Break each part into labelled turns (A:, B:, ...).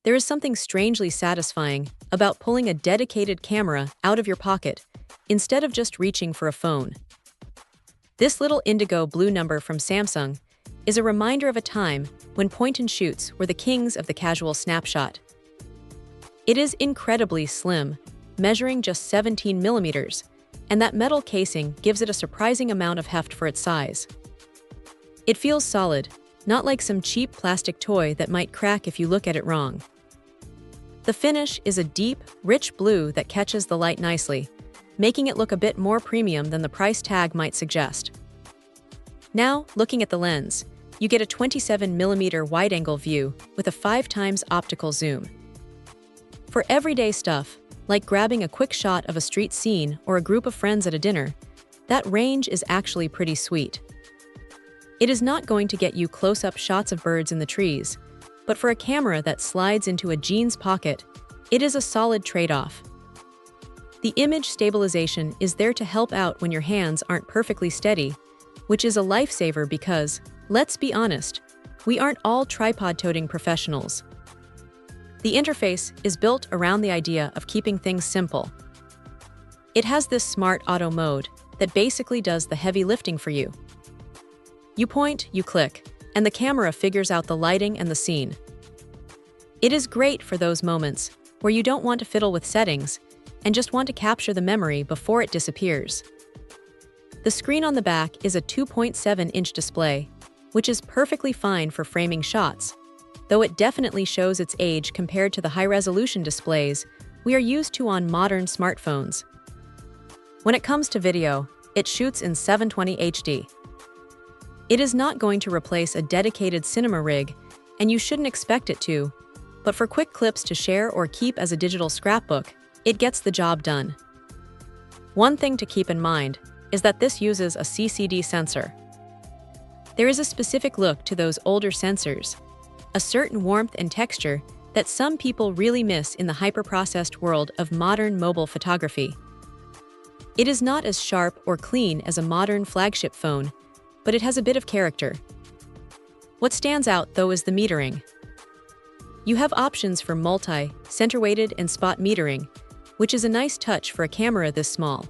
A: There is something strangely satisfying about pulling a dedicated camera out of your pocket instead of just reaching for a phone. This little indigo blue number from Samsung is a reminder of a time when point-and-shoots were the kings of the casual snapshot. It is incredibly slim, measuring just 17 millimeters, and that metal casing gives it a surprising amount of heft for its size. It feels solid, not like some cheap plastic toy that might crack if you look at it wrong. The finish is a deep, rich blue that catches the light nicely, making it look a bit more premium than the price tag might suggest. Now, looking at the lens, you get a 27mm wide-angle view with a 5x optical zoom. For everyday stuff, like grabbing a quick shot of a street scene or a group of friends at a dinner, that range is actually pretty sweet. It is not going to get you close-up shots of birds in the trees, but for a camera that slides into a jeans pocket, it is a solid trade-off. The image stabilization is there to help out when your hands aren't perfectly steady, which is a lifesaver because, let's be honest, we aren't all tripod-toting professionals. The interface is built around the idea of keeping things simple. It has this smart auto mode that basically does the heavy lifting for you. You point, you click, and the camera figures out the lighting and the scene. It is great for those moments where you don't want to fiddle with settings and just want to capture the memory before it disappears. The screen on the back is a 2.7-inch display, which is perfectly fine for framing shots, though it definitely shows its age compared to the high-resolution displays we are used to on modern smartphones. When it comes to video, it shoots in 720 HD. It is not going to replace a dedicated cinema rig, and you shouldn't expect it to, but for quick clips to share or keep as a digital scrapbook, it gets the job done. One thing to keep in mind is that this uses a CCD sensor. There is a specific look to those older sensors, a certain warmth and texture that some people really miss in the hyper-processed world of modern mobile photography. It is not as sharp or clean as a modern flagship phone, but it has a bit of character. What stands out, though, is the metering. You have options for multi, center-weighted, and spot metering, which is a nice touch for a camera this small.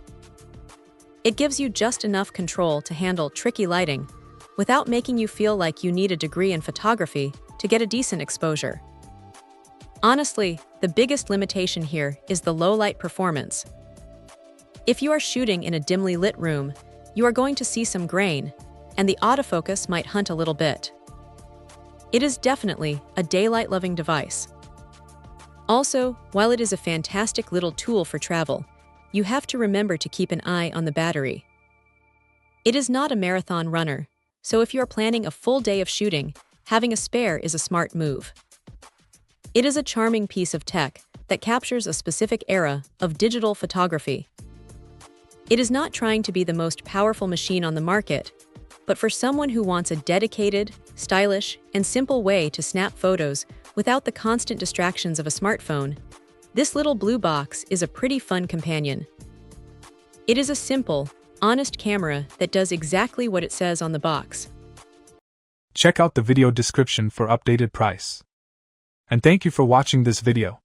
A: It gives you just enough control to handle tricky lighting, without making you feel like you need a degree in photography to get a decent exposure. Honestly, the biggest limitation here is the low-light performance. If you are shooting in a dimly lit room, you are going to see some grain, and the autofocus might hunt a little bit. It is definitely a daylight-loving device. Also, while it is a fantastic little tool for travel, you have to remember to keep an eye on the battery. It is not a marathon runner, so if you are planning a full day of shooting, having a spare is a smart move. It is a charming piece of tech that captures a specific era of digital photography. It is not trying to be the most powerful machine on the market, but for someone who wants a dedicated, stylish, and simple way to snap photos without the constant distractions of a smartphone, this little blue box is a pretty fun companion. It is a simple, honest camera that does exactly what it says on the box.
B: Check out the video description for updated price. And thank you for watching this video.